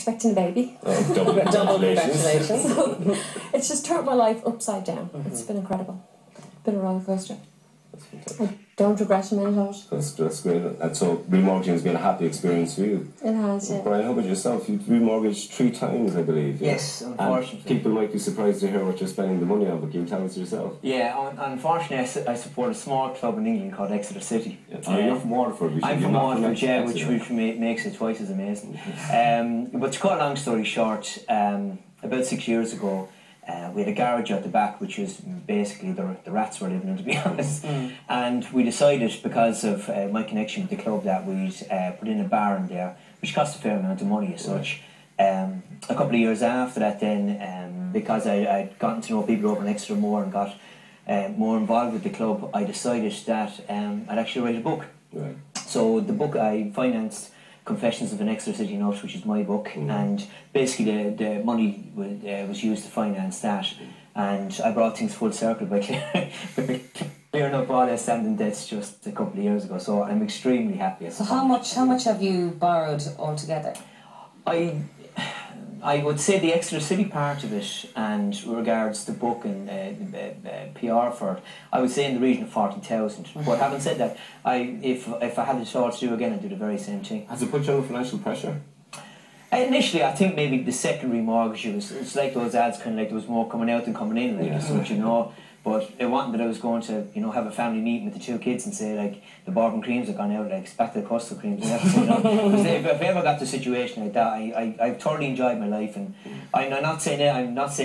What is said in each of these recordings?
expecting a baby. Oh, double congratulations. So, it's just turned my life upside down. It's been incredible. It's been a roller coaster. I don't regret a minute of it. That's great. And so remortgaging has been a happy experience for you. It has, yeah. Brian, how about yourself? You've remortgaged 3 times, I believe. Yes, unfortunately. And people might be surprised to hear what you're spending the money on, but can you tell us yourself? Yeah, unfortunately I support a small club in England called Exeter City. Yeah. You're from Waterford. I'm from Waterford, yeah, which makes it twice as amazing. But to cut a long story short, about 6 years ago, we had a garage at the back, which was basically the rats were living in, to be honest. And we decided, because of my connection with the club, that we'd put in a bar in there, which cost a fair amount of money as such. A couple of years after that then, because I'd gotten to know people over in Exeter more and got more involved with the club, I decided that I'd actually write a book. Right. So the book I financed Confessions of an Exeter City Nut, which is my book, and basically the money was used to finance that, and I brought things full circle by clearing up all outstanding debts just a couple of years ago. So I'm extremely happy. So how much have you borrowed altogether? I would say the Exeter City part of it, and regards the book and PR for it, I would say in the region of 40,000. But having said that, if I had it all to do again, I'd do the very same thing. Has it put you under financial pressure? Initially, I think maybe the secondary mortgage, it's like those ads, kind of like there was more coming out than coming in, like as such, you know. But it wasn't that I was going to, you know, have a family meeting with the 2 kids and say, like, the Bourbon creams have gone out, like, it's back to the custard creams. You know? Because if I ever got to a situation like that, I've thoroughly enjoyed my life, and I'm not saying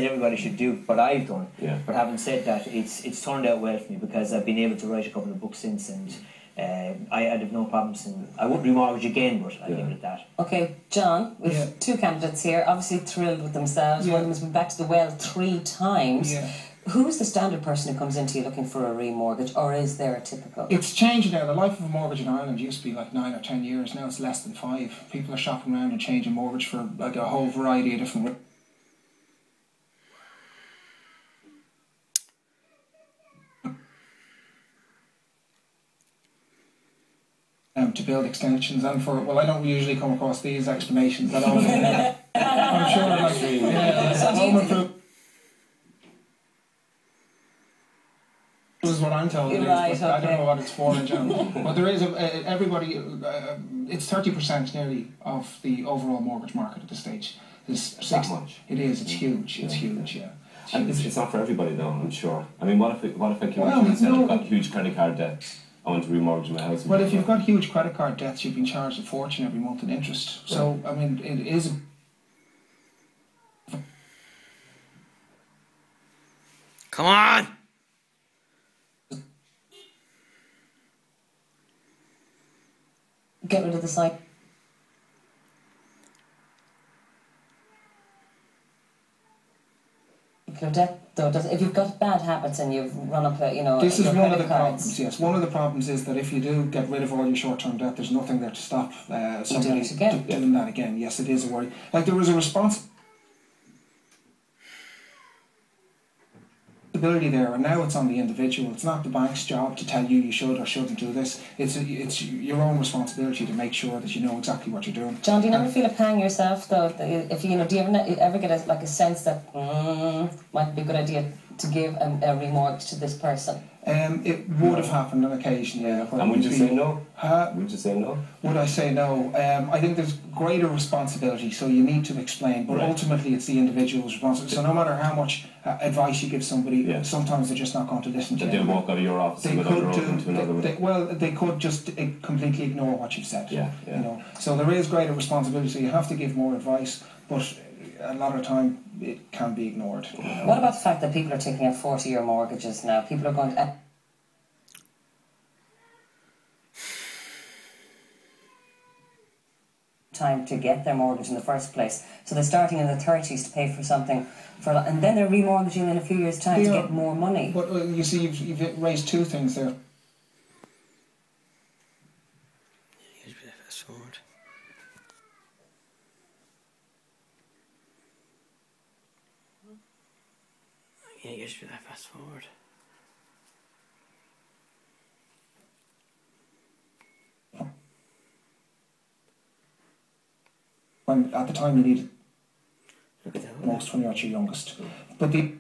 everybody should do what I've done. Yeah. But having said that, it's turned out well for me, because I've been able to write a couple of books since, and I'd have no problems, and I wouldn't remortgage again, but I'd leave it at that. Okay, John, we've 2 candidates here, obviously thrilled with themselves. One of them has been back to the well 3 times. Yeah. Who's the standard person who comes into you looking for a remortgage, or is there a typical? It's changing now. The life of a mortgage in Ireland used to be like 9 or 10 years. Now it's less than 5. People are shopping around and changing mortgage for like a whole variety of different. To build extensions, and for, well, I don't usually come across these explanations at all. I'm sure, like, home improvement. This is what I'm told it is, but I don't know what it's for in general. But there is everybody. It's 30% nearly of the overall mortgage market at this stage. That much? It is. It's huge. It's huge. Yeah. And it's not for everybody, though. I'm sure. I mean, what if I came in and said I've got huge credit card debt? I want to remortgage my house. Well, if you've got huge credit card debts, you've been charged a fortune every month in interest. So, I mean, it is. Come on! Get rid of the site. Debt, though, if you've got bad habits and you've run up, this is one of the cards. problems. Yes, one of the problems is that if you do get rid of all your short-term debt, there's nothing there to stop somebody doing that again. Yes, it is a worry. Like, there was a responsibility there, and now it's on the individual. It's not the bank's job to tell you you should or shouldn't do this. It's your own responsibility to make sure that you know exactly what you're doing. John, do you never feel a pang yourself, though? If do you ever get a sense that might be a good idea to give a remortgage to this person? It would have happened on occasion, yeah. And would you say no? Would you say no? Would I say no? I think there's greater responsibility, so you need to explain, but ultimately it's the individual's responsibility. So no matter how much advice you give somebody, sometimes they're just not going to listen to you. They'll walk out of your office and go to another. They could just completely ignore what you've said. Yeah. You know, so there is greater responsibility, so you have to give more advice, but a lot of the time it can be ignored. You know? What about the fact that people are taking out 40-year mortgages now? People are going to... time to get their mortgage in the first place. So they're starting in the 30s to pay for something, and then they're remortgaging in a few years' time to get more money. But you see, you've raised 2 things there. Fast forward. Yeah, you should fast forward. when at the time you need it Look at that. most when you're at your youngest. But the